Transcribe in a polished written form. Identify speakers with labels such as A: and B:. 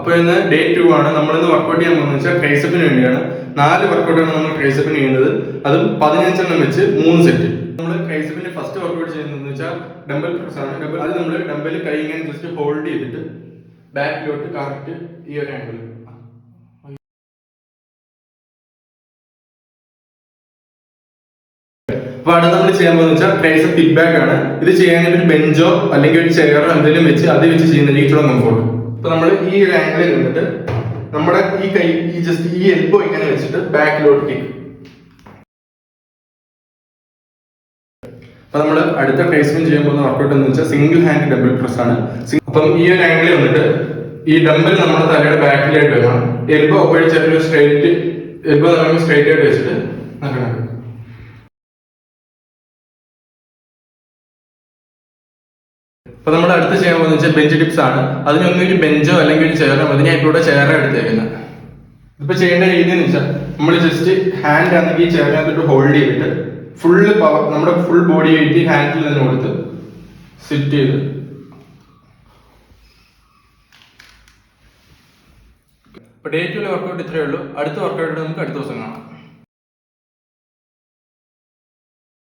A: അപ്പോൾ ഇന്ന് ഡേ 2 ആണ്. നമ്മളിന്ന് വർക്കൗട്ട് ചെയ്യാൻ പോകുന്നത് വെച്ചാൽ ട്രൈസെപ്പിന് വേണ്ടിയാണ്. 4 വർക്കൗട്ടാണ് നമ്മൾ ട്രൈസെപ്പിന് ചെയ്യുന്നത്. അതും 15 എണ്ണം വെച്ച് 3 സെറ്റ്. നമ്മൾ ട്രൈസെപ്പിന്റെ ഫസ്റ്റ് വർക്കൗട്ട് ചെയ്യുന്നതെന്ന് വെച്ചാൽ ഡംബൽ പ്രസ് ആണ്. അത് നമ്മൾ ഡംബൽ കൈ ഇങ്ങനെ ജസ്റ്റ് ഹോൾഡ് ചെയ്തിട്ട് ബാക്കിലോട്ട് കറക്റ്റ് ഈ ഒരു ആംഗിൾ. അപ്പൊ അടുത്ത് നമ്മൾ ചെയ്യാൻ പോകുന്നത് വെച്ചാൽ ട്രൈസെപ്പ് കിക്ക് ബാക്ക് ആണ്. ഇത് ചെയ്യാനായിട്ട് ഒരു ബെഞ്ചോ അല്ലെങ്കിൽ ഒരു ചെയറോ എന്തെങ്കിലും വെച്ച് അത് വെച്ച് ചെയ്യുന്നതിന് ഇച്ചിരി കംഫോർട്ട്. അപ്പൊ നമ്മൾ ഈ ഒരു ആംഗിളിൽ നിന്നിട്ട് നമ്മുടെ ഈ കൈ ജസ്റ്റ് ഈ എൽബോ ഇങ്ങനെ വെച്ചിട്ട് ബാക്കിലോട്ട് കിക്ക്. അപ്പൊ നമ്മൾ അടുത്ത ട്രൈസെപ്പ് ചെയ്യാൻ പോകുന്ന വർക്കൗട്ട് എന്ന് വെച്ചാൽ സിംഗിൾ ഹാൻഡ് ഡബിൾ പ്രസ് ആണ്. അപ്പം ഈ ഒരു ആംഗിളിൽ വന്നിട്ട് ഈ ഡംബൽ നമ്മുടെ തലയുടെ ബാക്കിലായിട്ട് വെക്കണം. എൽബോ അപ്പോഴും ചെറിയൊരു സ്ട്രൈറ്റ് എൽബോ നമ്മൾ സ്ട്രൈറ്റ് ആയിട്ട് വെച്ചിട്ട് നടക്കണം. അപ്പൊ നമ്മൾ അടുത്ത് ചെയ്യാൻ പോകുന്നത് വെച്ചാൽ ബെഞ്ച് ടിപ്സ് ആണ്. അതിനൊന്നും ഒരു ബെഞ്ചോ അല്ലെങ്കിൽ ഒരു ചെയറോ അതിനായിട്ടൂടെ ചെയറോ എടുത്തേക്കുന്നത്. ഇപ്പൊ ചെയ്യേണ്ട രീതി എന്ന് വെച്ചാൽ നമ്മൾ ജസ്റ്റ് ഹാൻഡ് ആണെങ്കിൽ ഈ ചെയറിനകത്തോട്ട് ഹോൾഡ് ചെയ്തിട്ട് ഫുള്ള് പവർ നമ്മുടെ ഫുൾ ബോഡി വെയിറ്റ് ഹാൻഡിൽ തന്നെ കൊടുത്ത് സിറ്റ് ചെയ്ത്. അപ്പൊ ഡേ 2 വർക്കൗട്ട് ഇത്രയേ ഉള്ളൂ. അടുത്ത വർക്കൗട്ട് നമുക്ക് അടുത്ത ദിവസം കാണാം.